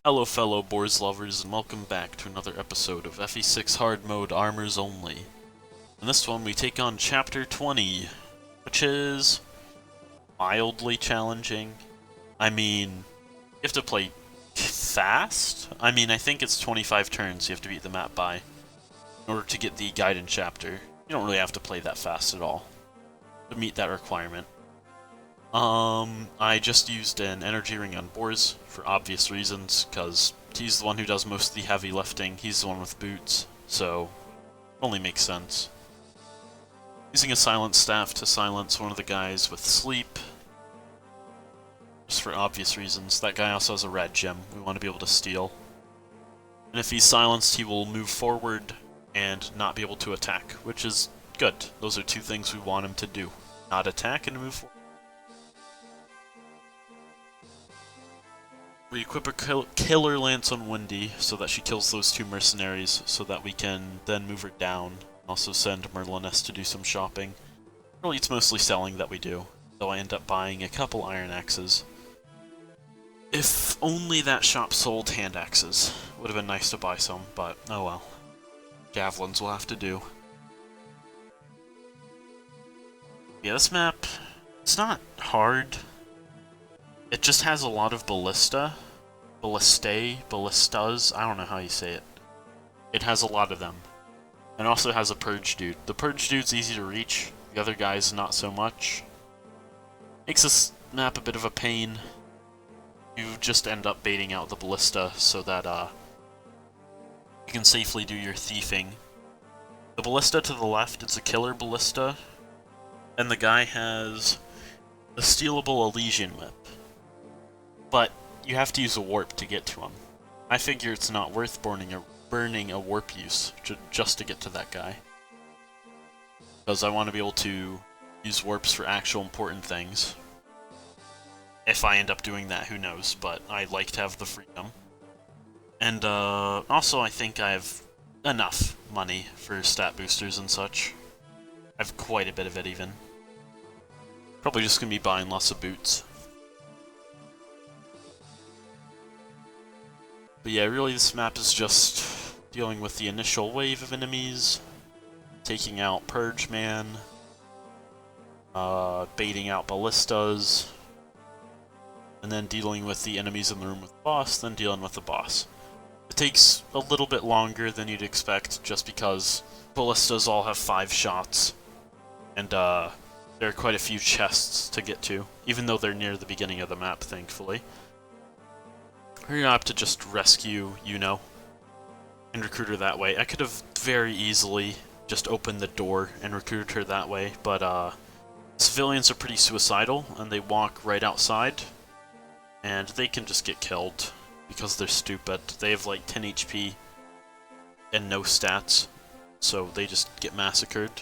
Hello fellow Boars lovers and welcome back to another episode of FE6 Hard Mode Armors Only. In this one we take on Chapter 20, which is mildly challenging. I mean, you have to play fast? I think it's 25 turns you have to beat the map by in order to get the Guidance chapter. You don't really have to play that fast at all to meet that requirement. I just used an energy ring on Boars for obvious reasons, because he's the one who does most of the heavy lifting, he's the one with boots, so it only makes sense. Using a silence staff to silence one of the guys with sleep, just for obvious reasons. That guy also has a red gem we want to be able to steal. And if he's silenced, he will move forward and not be able to attack, which is good. Those are two things we want him to do. Not attack and move forward. We equip a killer lance on Wendy so that she kills those two mercenaries so that we can then move her down. Also send Merliness to do some shopping. Really, it's mostly selling that we do, though I end up buying a couple iron axes. If only that shop sold hand axes. Would have been nice to buy some, but oh well. Javelins will have to do. Yeah, this map, it's not hard. It just has a lot of ballistas, I don't know how you say it. It has a lot of them. And also has a purge dude. The purge dude's easy to reach, the other guy's not so much. Makes this map a bit of a pain. You just end up baiting out the ballista so that you can safely do your thieving. The ballista to the left, it's a killer ballista, and the guy has the stealable Elysian whip. But you have to use a warp to get to him. I figure it's not worth burning a warp use just to get to that guy. Because I want to be able to use warps for actual important things. If I end up doing that, who knows, but I like to have the freedom. And also I think I have enough money for stat boosters and such. I have quite a bit of it even. Probably just going to be buying lots of boots. But yeah, really this map is just dealing with the initial wave of enemies, taking out Purge Man, baiting out ballistas, and then dealing with the enemies in the room with the boss, then dealing with the boss. It takes a little bit longer than you'd expect, just because ballistas all have 5 shots, and there are quite a few chests to get to, even though they're near the beginning of the map, thankfully. We're gonna have to just rescue Yuno and recruit her that way. I could have very easily just opened the door and recruited her that way, but civilians are pretty suicidal, and they walk right outside, and they can just get killed because they're stupid. They have like 10 HP and no stats, so they just get massacred.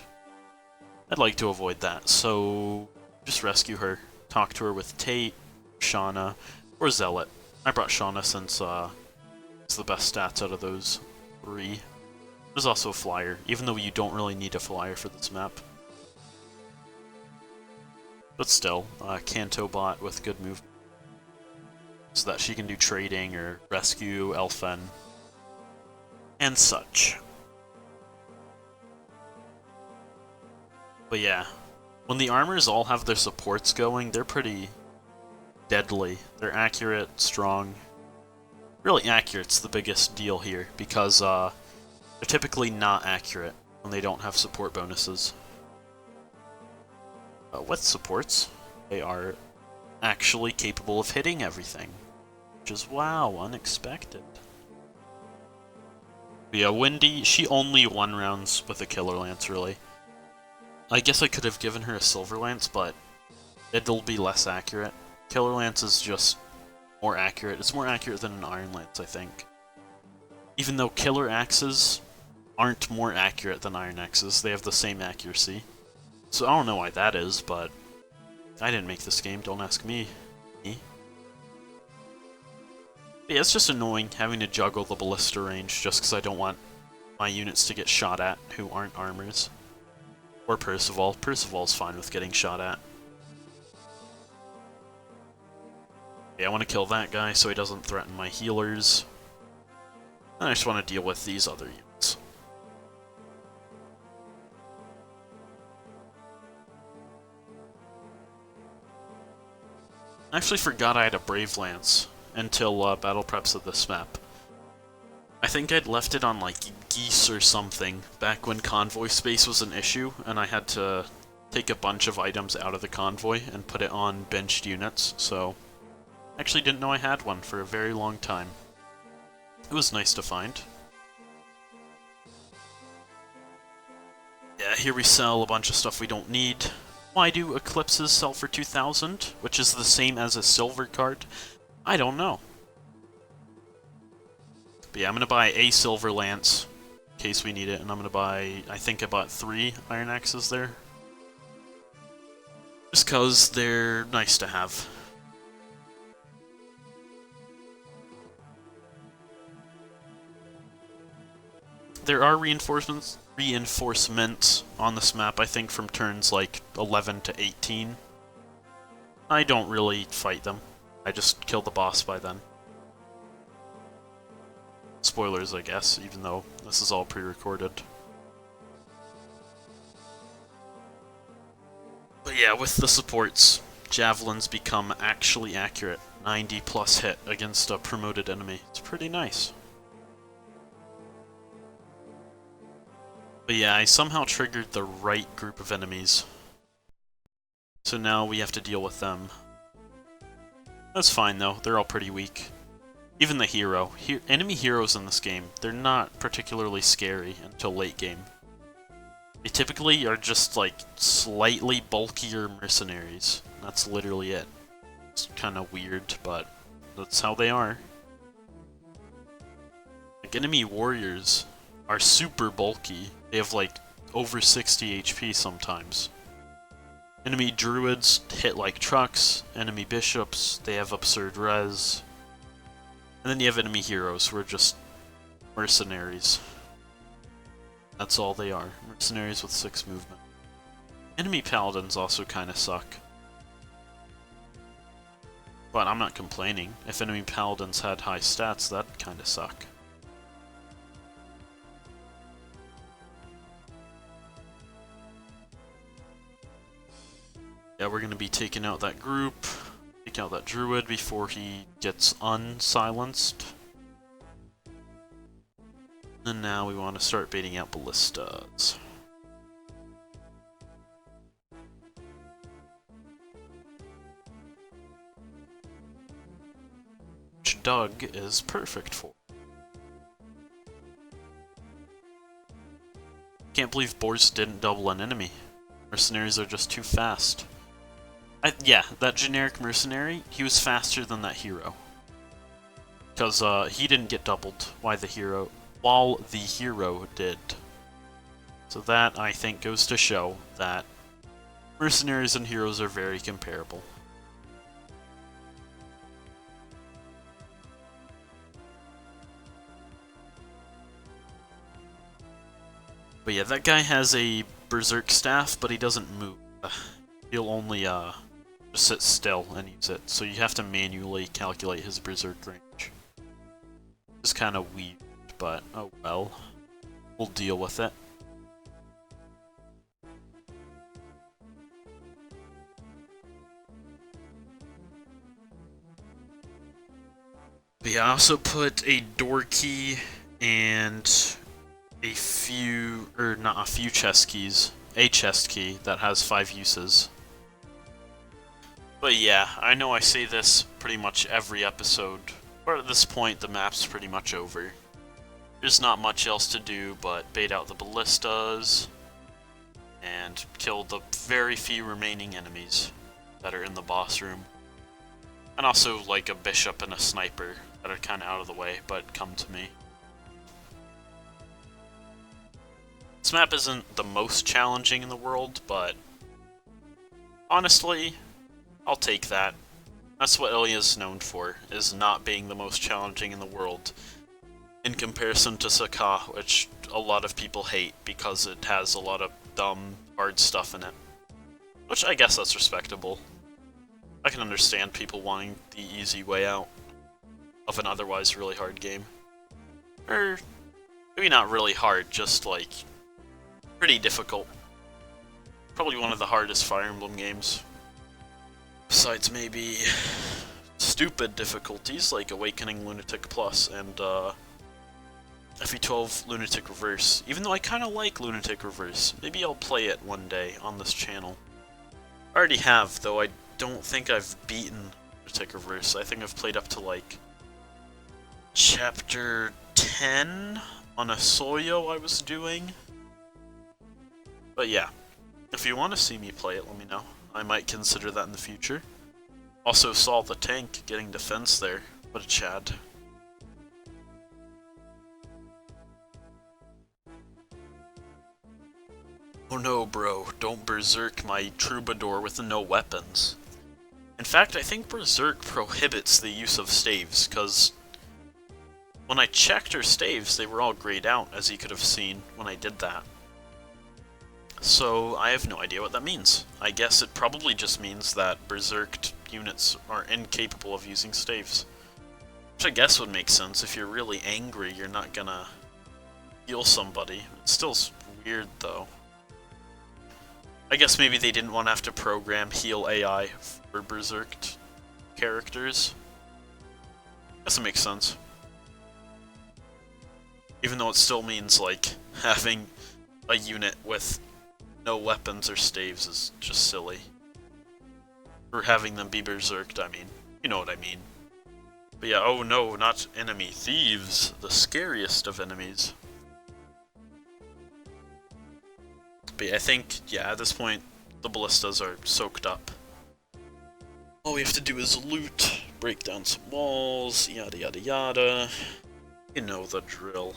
I'd like to avoid that, so just rescue her. Talk to her with Tate, Shauna, or Zealot. I brought Shauna since it's the best stats out of those 3. There's also a flyer, even though you don't really need a flyer for this map. But still, Kanto bot with good movement, so that she can do trading or rescue Elfen and such. But yeah, when the armors all have their supports going, they're pretty deadly. They're accurate, strong. Really accurate's the biggest deal here, because they're typically not accurate when they don't have support bonuses. With supports, they are actually capable of hitting everything, which is, wow, unexpected. But yeah, Wendy, she only 1 rounds with a killer lance, really. I guess I could have given her a silver lance, but it'll be less accurate. Killer Lance is just more accurate. It's more accurate than an Iron Lance, I think. Even though Killer Axes aren't more accurate than Iron Axes, they have the same accuracy. So I don't know why that is, but I didn't make this game, don't ask me. But yeah, it's just annoying having to juggle the ballista range just because I don't want my units to get shot at who aren't armors. Or Percival. Percival's fine with getting shot at. Yeah, I want to kill that guy so he doesn't threaten my healers. And I just want to deal with these other units. I actually forgot I had a Brave Lance until battle preps of this map. I think I'd left it on like Geese or something back when convoy space was an issue, and I had to take a bunch of items out of the convoy and put it on benched units, so I actually didn't know I had one for a very long time. It was nice to find. Yeah, here we sell a bunch of stuff we don't need. Why do Eclipses sell for 2,000, which is the same as a silver card? I don't know. But yeah, I'm gonna buy a silver lance in case we need it, and I'm gonna buy, I think I bought 3 iron axes there. Just cause they're nice to have. There are reinforcements on this map, I think, from turns like 11 to 18. I don't really fight them. I just kill the boss by then. Spoilers, I guess, even though this is all pre-recorded. But yeah, with the supports, javelins become actually accurate. 90 plus hit against a promoted enemy. It's pretty nice. But yeah, I somehow triggered the right group of enemies. So now we have to deal with them. That's fine though, they're all pretty weak. Even the hero. Enemy heroes in this game, they're not particularly scary until late game. They typically are just like slightly bulkier mercenaries. That's literally it. It's kind of weird, but that's how they are. Like enemy warriors are super bulky. They have like over 60 HP sometimes. Enemy druids hit like trucks. Enemy bishops, they have absurd res. And then you have enemy heroes who are just mercenaries. That's all they are. Mercenaries with 6 movement. Enemy paladins also kind of suck. But I'm not complaining. If enemy paladins had high stats, that'd kind of suck. Yeah, we're going to be taking out that group. Take out that druid before he gets unsilenced. And now we want to start baiting out ballistas. Which Doug is perfect for. Can't believe Boris didn't double an enemy. Mercenaries are just too fast. Yeah, that generic mercenary, he was faster than that hero. Because he didn't get doubled while the hero did. So that, I think, goes to show that mercenaries and heroes are very comparable. But yeah, that guy has a berserk staff, but he doesn't move. He'll only just sit still and use it, so you have to manually calculate his berserk range. It's kind of weird, but oh well. We'll deal with it. But yeah, I also put a door key and a chest key that has 5 uses. But yeah, I know I say this pretty much every episode, but at this point the map's pretty much over. There's not much else to do but bait out the ballistas and kill the very few remaining enemies that are in the boss room. And also like a bishop and a sniper that are kind of out of the way but come to me. This map isn't the most challenging in the world, but honestly, I'll take that. That's what Ilya's known for, is not being the most challenging in the world, in comparison to Saka, which a lot of people hate because it has a lot of dumb, hard stuff in it. Which I guess that's respectable. I can understand people wanting the easy way out of an otherwise really hard game. Or maybe not really hard, just like pretty difficult. Probably one of the hardest Fire Emblem games. Besides maybe stupid difficulties like Awakening Lunatic Plus and FE12 Lunatic Reverse. Even though I kind of like Lunatic Reverse. Maybe I'll play it one day on this channel. I already have, though I don't think I've beaten Lunatic Reverse. I think I've played up to like Chapter 10 on a Soyo I was doing. But yeah, if you want to see me play it, let me know. I might consider that in the future. Also saw the tank getting defense there. What a Chad. Oh no, bro, don't berserk my troubadour with no weapons. In fact, I think berserk prohibits the use of staves, because when I checked her staves, they were all grayed out, as you could have seen when I did that. So I have no idea what that means. I guess it probably just means that berserked units are incapable of using staves. Which I guess would make sense. If you're really angry, you're not gonna heal somebody. It's still weird, though. I guess maybe they didn't want to have to program heal AI for berserked characters. I guess it makes sense. Even though it still means, like, having a unit with no weapons or staves is just silly. Or having them be berserked, I mean. You know what I mean. But yeah, oh no, not enemy thieves. The scariest of enemies. But yeah, I think, yeah, at this point, the ballistas are soaked up. All we have to do is loot, break down some walls, yada yada yada. You know the drill.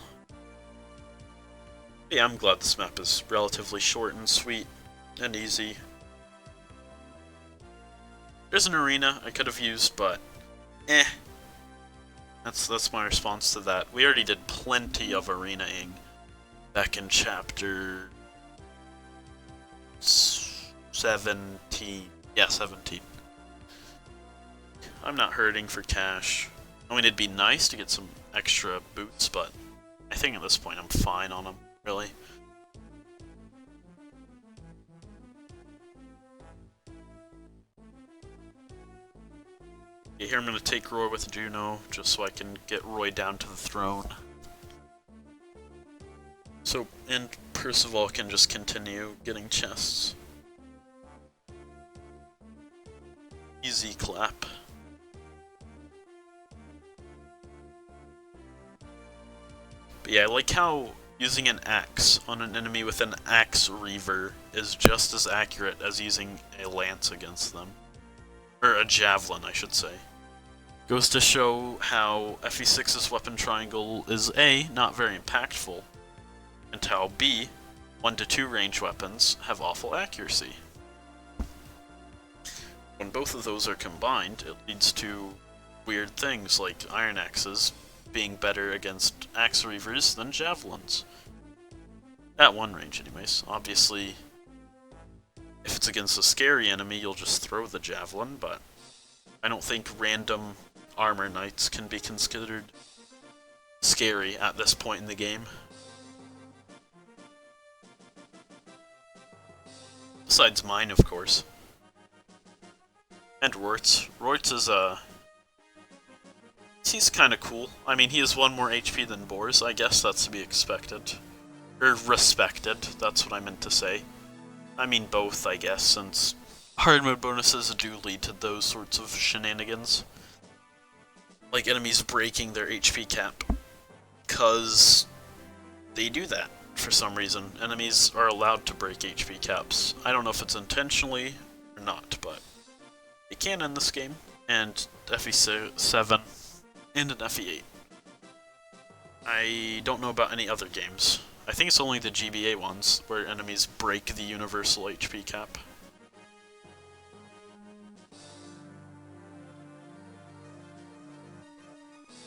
But yeah, I'm glad this map is relatively short and sweet and easy. There's an arena I could have used, but eh. That's my response to that. We already did plenty of arenaing back in chapter 17. Yeah, 17. I'm not hurting for cash. I mean, it'd be nice to get some extra boots, but I think at this point I'm fine on them, really. Yeah, here I'm gonna take Roy with Juno, just so I can get Roy down to the throne. So, and Percival can just continue getting chests. Easy clap. But yeah, I like how using an axe on an enemy with an axe reaver is just as accurate as using a lance against them. Or a javelin, I should say. Goes to show how FE6's weapon triangle is A, not very impactful, and how B, 1 to 2 range weapons have awful accuracy. When both of those are combined, it leads to weird things like iron axes being better against axe reavers than javelins. At one range, anyways. Obviously, if it's against a scary enemy, you'll just throw the javelin, but I don't think random armor knights can be considered scary at this point in the game. Besides mine, of course. And Rort's. Rort's is he's kinda cool. I mean, he has 1 more HP than Boars. I guess that's to be expected. Or respected, that's what I meant to say. I mean both, I guess, since hard mode bonuses do lead to those sorts of shenanigans. Like enemies breaking their HP cap. Because they do that for some reason. Enemies are allowed to break HP caps. I don't know if it's intentionally or not, but they can in this game. And FE7 and in FE8. I don't know about any other games. I think it's only the GBA ones where enemies break the universal HP cap.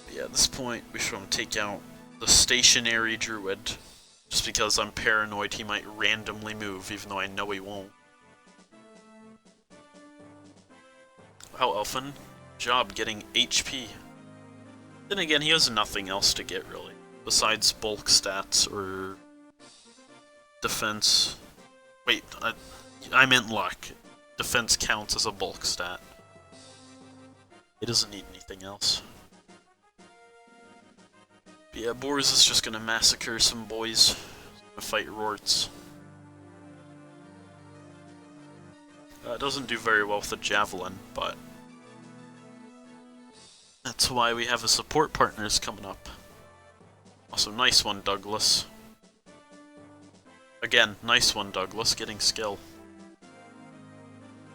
But yeah, at this point, we should take out the stationary druid, just because I'm paranoid he might randomly move, even though I know he won't. Wow, Elfin. Job getting HP. Then again, he has nothing else to get, really. Besides bulk stats or defense. Wait, I meant luck. Defense counts as a bulk stat. He doesn't need anything else. But yeah, Boris is just gonna massacre some boys. He's gonna fight Rorts. Doesn't do very well with the Javelin, but that's why we have a support partners coming up. Also, nice one, Douglas. Again, nice one, Douglas, getting skill.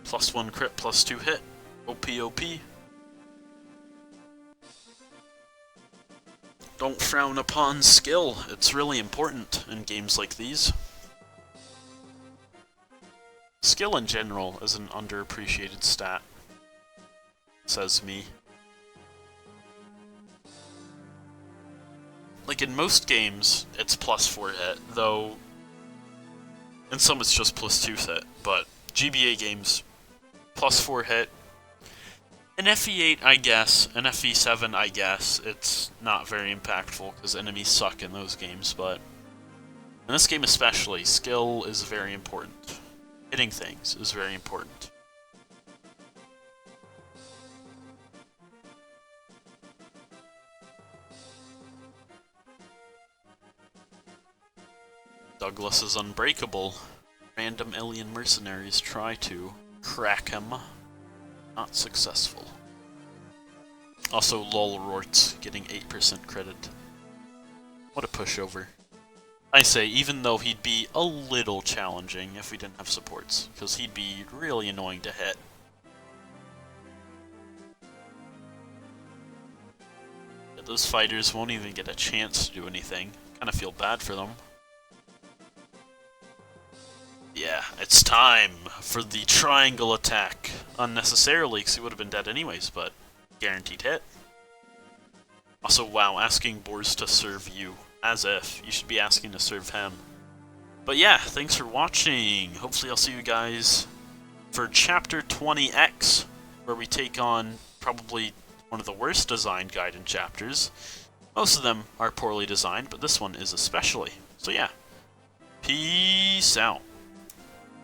+1 crit, +2 hit. OP, OP. Don't frown upon skill. It's really important in games like these. Skill in general is an underappreciated stat, says me. Like in most games, it's +4 hit, though in some it's just +2 hit, but GBA games, +4 hit. In FE8, I guess, in FE7, I guess, it's not very impactful because enemies suck in those games, but in this game especially, skill is very important. Hitting things is very important. Douglas is unbreakable. Random alien mercenaries try to crack him. Not successful. Also, lol Rorts getting 8% credit. What a pushover. I say, even though he'd be a little challenging if we didn't have supports, because he'd be really annoying to hit. Yeah, those fighters won't even get a chance to do anything. Kind of feel bad for them. Yeah, it's time for the triangle attack. Unnecessarily, because he would have been dead anyways, but guaranteed hit. Also, wow, asking Boars to serve you. As if. You should be asking to serve him. But yeah, thanks for watching. Hopefully I'll see you guys for Chapter 20X, where we take on probably one of the worst designed Gaiden chapters. Most of them are poorly designed, but this one is especially. So yeah, peace out.